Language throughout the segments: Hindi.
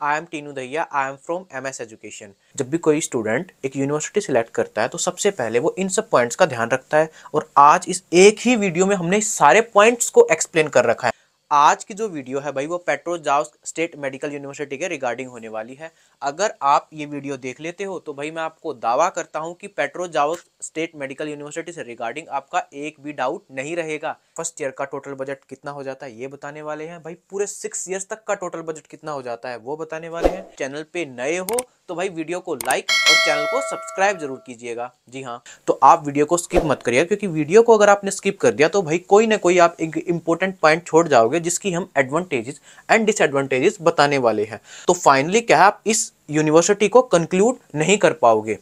I am Tinu Dahiya, I am from MS education. जब भी कोई स्टूडेंट एक यूनिवर्सिटी सिलेक्ट करता है तो सबसे पहले वो इन सब पॉइंट्स का ध्यान रखता है, और आज इस एक ही वीडियो में हमने इस सारे पॉइंट्स को एक्सप्लेन कर रखा है। आज की जो वीडियो है भाई वो पेट्रोल जाओ स्टेट मेडिकल यूनिवर्सिटी के रिगार्डिंग होने वाली है। अगर आप ये वीडियो देख लेते हो तो भाई मैं आपको दावा करता हूं कि पेट्रोल जाओ स्टेट मेडिकल यूनिवर्सिटी से रिगार्डिंग आपका एक भी डाउट नहीं रहेगा। फर्स्ट ईयर का टोटल बजट कितना हो जाता है ये बताने वाले हैं भाई, पूरे 6 ईयर्स तक का टोटल बजट कितना हो जाता है वो बताने वाले हैं। चैनल पे नए हो तो भाई वीडियो को लाइक और चैनल को सब्सक्राइब जरूर कीजिएगा। जी हाँ, तो आप वीडियो को स्किप मत करिएगा, क्योंकि वीडियो को अगर आपने स्किप कर दिया तो भाई कोई ना कोई आप एक इंपॉर्टेंट पॉइंट छोड़ जाओगे जिसकी हम एडवांटेजेस एंड डिसएडवांटेजेस बताने वाले हैं। तो फाइनली क्या है, आप इस यूनिवर्सिटी को कंक्लूड नहीं कर पाओगे।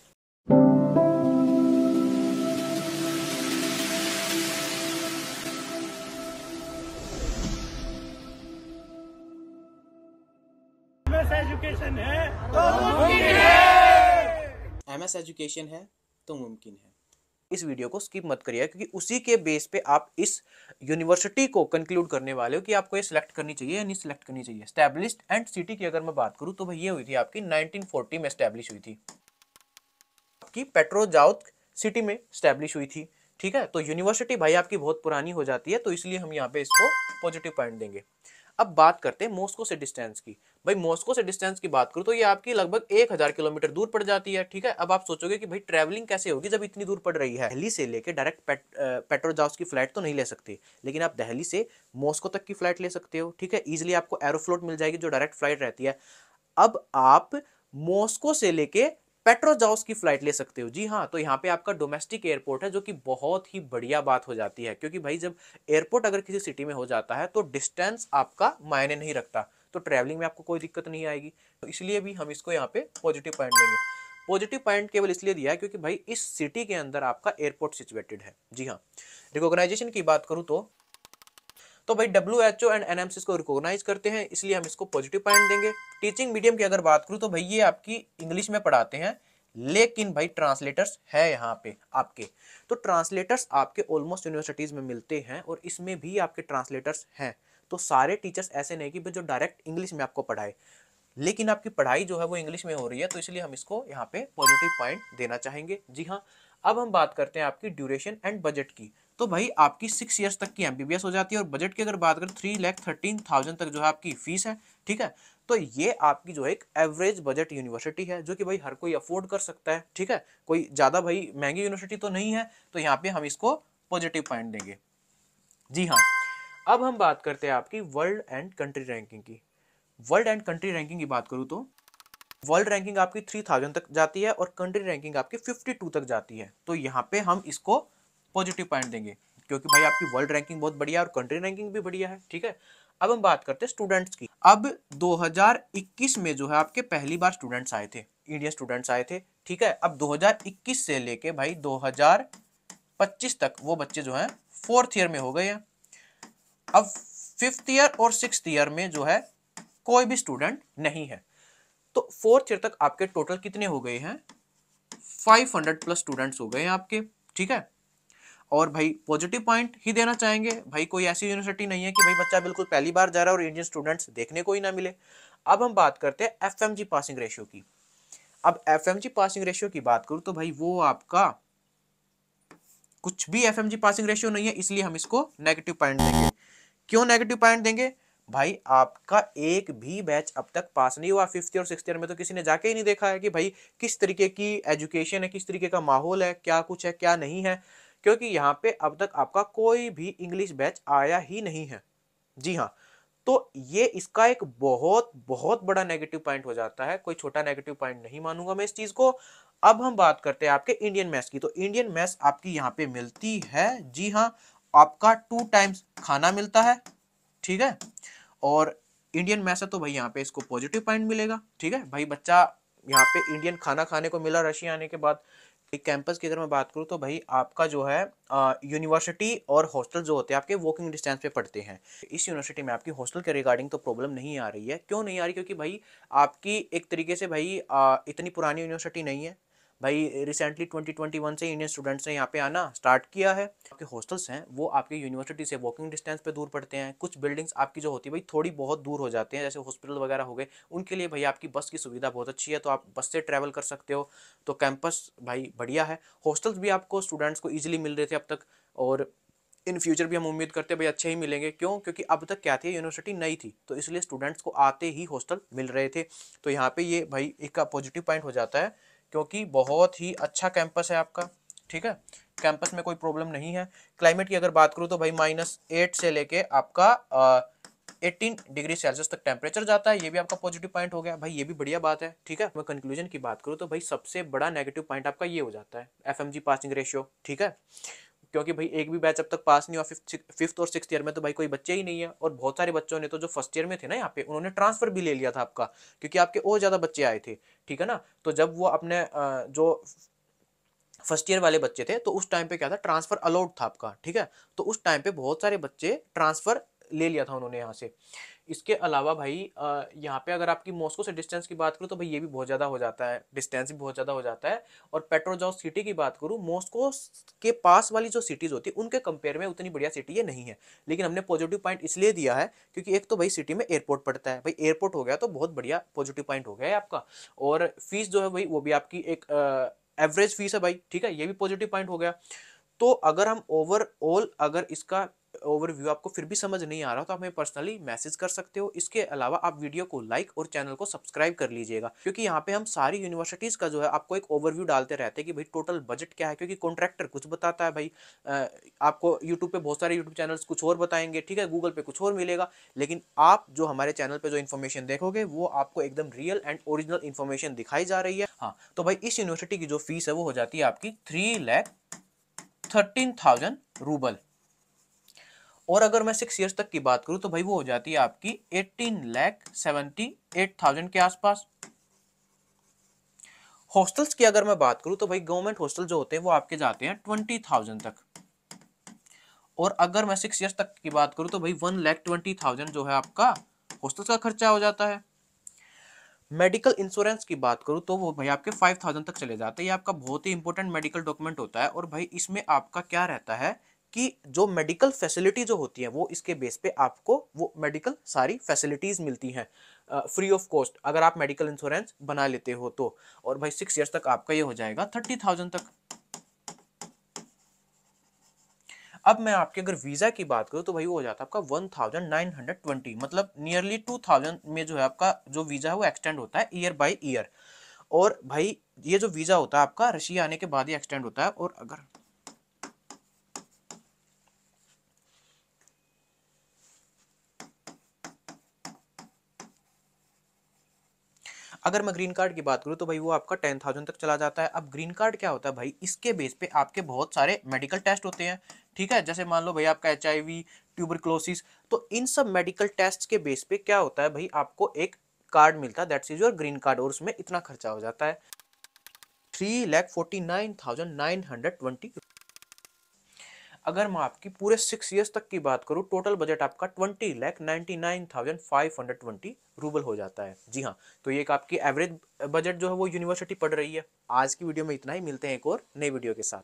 एजुकेशन है तो मुमकिन है। एमएस एजुकेशन है तो मुमकिन है। इस वीडियो को स्किप मत करिए, क्योंकि उसी के बेस पे आप इस यूनिवर्सिटी को कंक्लूड करने वाले हो कि आपको ये सिलेक्ट करनी चाहिए या नहीं सिलेक्ट करनी चाहिए। एस्टैब्लिश्ड एंड सिटी की अगर मैं बात करूं तो भाई ये हुई थी आपकी 1940 में एस्टैब्लिश हुई थी, आपकी पेट्रोजाउथ सिटी में एस्टैब्लिश हुई थी। ठीक है, तो यूनिवर्सिटी भाई आपकी बहुत पुरानी हो जाती है, तो इसलिए हम यहाँ पे इसको पॉजिटिव पॉइंट देंगे। अब बात करते हैं मॉस्को से डिस्टेंस की। भाई मॉस्को से डिस्टेंस की बात करूं तो ये आपकी लगभग 1000 किलोमीटर दूर पड़ जाती है। ठीक है, अब आप सोचोगे कि भाई ट्रैवलिंग कैसे होगी जब इतनी दूर पड़ रही है। दिल्ली से लेके डायरेक्ट पेट्रोजाउथ की फ्लाइट तो नहीं ले सकते, लेकिन आप दिल्ली से मॉस्को तक की फ्लाइट ले सकते हो। ठीक है, इजिली आपको एरोफ्लोट मिल जाएगी जो डायरेक्ट फ्लाइट रहती है। अब आप मॉस्को से लेके पेट्रोजाउथ की फ्लाइट ले सकते हो। जी हाँ, तो यहाँ पे आपका डोमेस्टिक एयरपोर्ट है, जो कि बहुत ही बढ़िया बात हो जाती है, क्योंकि भाई जब एयरपोर्ट अगर किसी सिटी में हो जाता है तो डिस्टेंस आपका मायने नहीं रखता, तो ट्रैवलिंग में आपको कोई दिक्कत नहीं आएगी। तो इसलिए भी हम इसको यहाँ पे पॉजिटिव पॉइंट देंगे। पॉजिटिव पॉइंट केवल इसलिए दिया है क्योंकि भाई इस सिटी के अंदर आपका एयरपोर्ट सिचुएटेड है। जी हाँ, रिकॉग्नाइजेशन की बात करूँ तो भाई WHO एंड NMC को रिकॉग्नाइज करते हैं, इसलिए हम इसको पॉजिटिव पॉइंट देंगे। टीचिंग मीडियम की अगर बात करूं तो भाई ये आपकी इंग्लिश में पढ़ाते हैं, लेकिन भाई ट्रांसलेटर्स है यहाँ पे आपके, तो ट्रांसलेटर्स आपके ऑलमोस्ट यूनिवर्सिटीज में मिलते हैं और इसमें भी आपके ट्रांसलेटर्स हैं। तो सारे टीचर्स ऐसे नहीं कि जो डायरेक्ट इंग्लिश में आपको पढ़ाए, लेकिन आपकी पढ़ाई जो है वो इंग्लिश में हो रही है, तो इसलिए हम इसको यहाँ पे पॉजिटिव पॉइंट देना चाहेंगे। जी हाँ, अब हम बात करते हैं आपकी ड्यूरेशन एंड बजट की। तो भाई आपकी 6 ईयर्स तक की MBBS हो जाती है, और बजट की अगर बात करें 3,13,000 तक जो है आपकी फीस है। ठीक है, तो ये आपकी जो है एक एवरेज बजट यूनिवर्सिटी है, जो कि भाई हर कोई अफोर्ड कर सकता है। ठीक है, कोई ज़्यादा भाई महंगी यूनिवर्सिटी तो नहीं है, तो यहाँ पे हम इसको पॉजिटिव पॉइंट देंगे। जी हाँ, अब हम बात करते हैं आपकी वर्ल्ड एंड कंट्री रैंकिंग की। वर्ल्ड एंड कंट्री रैंकिंग की बात करूँ तो वर्ल्ड रैंकिंग आपकी 3000 तक जाती है और कंट्री रैंकिंग आपकी 52 तक जाती है, तो यहाँ पे हम इसको पॉजिटिव पॉइंट देंगे, क्योंकि भाई आपकी वर्ल्ड रैंकिंग बहुत बढ़िया है और कंट्री रैंकिंग भी बढ़िया है। ठीक है, अब हम बात करते हैं स्टूडेंट्स की। अब 2021 में जो है आपके पहली बार स्टूडेंट्स आए थे, इंडियन स्टूडेंट्स आए थे। ठीक है, अब 2021 से लेके भाई 2025 तक वो बच्चे जो हैं 4th ईयर में हो गए हैं। अब 5th ईयर और 6th ईयर में जो है कोई भी स्टूडेंट नहीं है, तो 4th ईयर तक आपके टोटल कितने हो गए हैं, 500 प्लस स्टूडेंट्स हो गए हैं आपके। ठीक है, और भाई पॉजिटिव पॉइंट ही देना चाहेंगे, भाई कोई ऐसी यूनिवर्सिटी नहीं है कि भाई बच्चा बिल्कुल पहली बार जा रहा है और इंडियन स्टूडेंट्स देखने को ही ना मिले। अब हम बात करते हैं FMG पासिंग रेशियो की। अब FMG पासिंग रेशियो की बात करूं तो भाई वो आपका कुछ भी FMG पासिंग रेशियो नहीं है, इसलिए हम इसको नेगेटिव पॉइंट देंगे। क्यों नेगेटिव पॉइंट देंगे, भाई आपका एक भी बैच अब तक पास नहीं हुआ। 5th और 6th ईयर में तो किसी ने जाके ही नहीं देखा है कि भाई किस तरीके की एजुकेशन है, किस तरीके का माहौल है, क्या कुछ है क्या नहीं है, क्योंकि यहाँ पे अब तक आपका कोई भी इंग्लिश बैच आया ही नहीं है। जी हाँ, तो ये इसका एक बहुत बहुत बड़ा नेगेटिव पॉइंट हो जाता है, कोई छोटा नेगेटिव पॉइंट नहीं मानूंगा मैं इस चीज को। अब हम बात करते हैं आपके इंडियन मैस की। तो इंडियन मैस आपकी यहाँ पे मिलती है, जी हाँ, आपका 2 टाइम्स खाना मिलता है। ठीक है, और इंडियन मैस है तो भाई यहाँ पे इसको पॉजिटिव पॉइंट मिलेगा। ठीक है, भाई बच्चा यहाँ पे इंडियन खाना खाने को मिला रशिया आने के बाद। एक कैंपस की अगर मैं बात करूँ तो भाई आपका जो है यूनिवर्सिटी और हॉस्टल जो होते हैं आपके वॉकिंग डिस्टेंस पे पड़ते हैं। इस यूनिवर्सिटी में आपकी हॉस्टल के रिगार्डिंग तो प्रॉब्लम नहीं आ रही है। क्यों नहीं आ रही, क्योंकि भाई आपकी एक तरीके से भाई इतनी पुरानी यूनिवर्सिटी नहीं है, भाई रिसेंटली 2021 से इंडियन स्टूडेंट्स ने यहाँ पे आना स्टार्ट किया है। आपके हॉस्टल्स हैं वो आपके यूनिवर्सिटी से वॉकिंग डिस्टेंस पे दूर पड़ते हैं। कुछ बिल्डिंग्स आपकी जो होती है भाई थोड़ी बहुत दूर हो जाते हैं, जैसे हॉस्पिटल वगैरह हो गए, उनके लिए भाई आपकी बस की सुविधा बहुत अच्छी है, तो आप बस से ट्रैवल कर सकते हो। तो कैंपस भाई बढ़िया है। हॉस्टल्स भी आपको स्टूडेंट्स को ईजिली मिल रहे थे अब तक, और इन फ्यूचर भी हम उम्मीद करते हैं भाई अच्छे ही मिलेंगे। क्यों? क्योंकि अब तक क्या थी, यूनिवर्सिटी नई थी, तो इसलिए स्टूडेंट्स को आते ही हॉस्टल मिल रहे थे। तो यहाँ पे ये भाई एक पॉजिटिव पॉइंट हो जाता है, क्योंकि बहुत ही अच्छा कैंपस है आपका। ठीक है, कैंपस में कोई प्रॉब्लम नहीं है। क्लाइमेट की अगर बात करूँ तो भाई -8 से लेके आपका 18 डिग्री सेल्सियस तक टेम्परेचर जाता है। ये भी आपका पॉजिटिव पॉइंट हो गया भाई, ये भी बढ़िया बात है। ठीक है, मैं कंक्लूजन की बात करूँ तो भाई सबसे बड़ा नेगेटिव पॉइंट आपका ये हो जाता है, FMG पासिंग रेशियो। ठीक है, क्योंकि भाई एक भी बैच अब तक पास नहीं हुआ फिफ्थ और सिक्स्थ ईयर में, तो भाई कोई बच्चे ही नहीं है। और बहुत सारे बच्चों ने तो जो फर्स्ट ईयर में थे ना यहाँ पे, उन्होंने ट्रांसफर भी ले लिया था आपका, क्योंकि आपके और ज्यादा बच्चे आए थे। ठीक है ना, तो जब वो अपने जो फर्स्ट ईयर वाले बच्चे थे, तो उस टाइम पे क्या था, ट्रांसफर अलाउड था आपका। ठीक है, तो उस टाइम पे बहुत सारे बच्चे ट्रांसफर ले लिया था उन्होंने यहाँ से। इसके अलावा भाई यहाँ पे अगर आपकी मॉस्को से डिस्टेंस की बात करूँ तो भाई ये भी बहुत ज़्यादा हो जाता है, डिस्टेंस भी बहुत ज़्यादा हो जाता है। और पेट्रोजॉर्ज सिटी की बात करूँ, मॉस्को के पास वाली जो सिटीज़ होती है उनके कंपेयर में उतनी बढ़िया सिटी ये नहीं है। लेकिन हमने पॉजिटिव पॉइंट इसलिए दिया है क्योंकि एक तो भाई सिटी में एयरपोर्ट पड़ता है, भाई एयरपोर्ट हो गया तो बहुत बढ़िया पॉजिटिव पॉइंट हो गया है आपका। और फीस जो है भाई वो भी आपकी एक एवरेज फीस है भाई। ठीक है, ये भी पॉजिटिव पॉइंट हो गया। तो अगर हम ओवरऑल अगर इसका ओवरव्यू आपको फिर भी समझ नहीं आ रहा तो आप हमें पर्सनली मैसेज कर सकते हो। इसके अलावा आप वीडियो को लाइक और चैनल को सब्सक्राइब कर लीजिएगा, क्योंकि यहाँ पे हम सारी यूनिवर्सिटीज का जो है आपको एक ओवरव्यू डालते रहते हैं कि भाई टोटल बजट क्या है, क्योंकि कॉन्ट्रैक्टर कुछ बताता है भाई, आपको यूट्यूब पे बहुत सारे यूट्यूब चैनल्स कुछ और बताएंगे। ठीक है, गूगल पे कुछ और मिलेगा, लेकिन आप जो हमारे चैनल पे जो इन्फॉर्मेशन देखोगे वो आपको एकदम रियल एंड ओरिजिनल इन्फॉर्मेशन दिखाई जा रही है। हाँ, तो भाई इस यूनिवर्सिटी की जो फीस है वो हो जाती है आपकी 3,13,000 रूबल। और अगर मैं 6 ईयर्स तक की बात करूं तो भाई वो हो जाती है आपकी 18,78,000 के आसपास। हॉस्टल्स की अगर मैं बात करूं तो भाई गवर्नमेंट हॉस्टल जो होते हैं वो आपके जाते हैं 20,000 तक। और अगर मैं 6 ईयर्स तक की बात करूं तो भाई 1,20,000 जो है आपका हॉस्टल्स का खर्चा हो जाता है। मेडिकल इंश्योरेंस की बात करूं तो वो भाई आपके 5,000 तक चले जाते हैं। ये आपका बहुत ही इंपॉर्टेंट मेडिकल डॉक्यूमेंट होता है। और भाई इसमें आपका क्या रहता है कि जो मेडिकल फैसिलिटी जो होती है वो इसके बेस पे आपको वो मेडिकल सारी फैसिलिटीज मिलती हैं फ्री ऑफ कॉस्ट, अगर आप मेडिकल इंश्योरेंस बना लेते हो तो। और भाई 6 ईयर्स तक आपका ये हो जाएगा 30,000 तक। अब मैं आपके अगर वीजा की बात करूं तो भाई वो हो जाता है आपका 1,920, मतलब नियरली 2,000 में जो है आपका जो वीजा है वो एक्सटेंड होता है ईयर बाय ईयर। और भाई ये जो वीजा होता है आपका रशिया आने के बाद ही एक्सटेंड होता है। और अगर मैं ग्रीन कार्ड की बात करूं तो भाई वो आपका 10,000 तक चला जाता है। अब ग्रीन कार्ड क्या होता है भाई, इसके बेस पे आपके बहुत सारे मेडिकल टेस्ट होते हैं। ठीक है, जैसे मान लो भाई आपका HIV, ट्यूबरक्लोसिस, तो इन सब मेडिकल टेस्ट के बेस पे क्या होता है भाई, आपको एक कार्ड मिलता है, that's is your green card, और उसमें इतना खर्चा हो जाता है 3,49,920। अगर मैं आपकी पूरे 6 ईयर्स तक की बात करूं, टोटल बजट आपका 20,99,520 रूबल हो जाता है। जी हाँ, तो ये एक आपकी एवरेज बजट जो है वो यूनिवर्सिटी पड़ रही है। आज की वीडियो में इतना ही, मिलते हैं एक और नई वीडियो के साथ।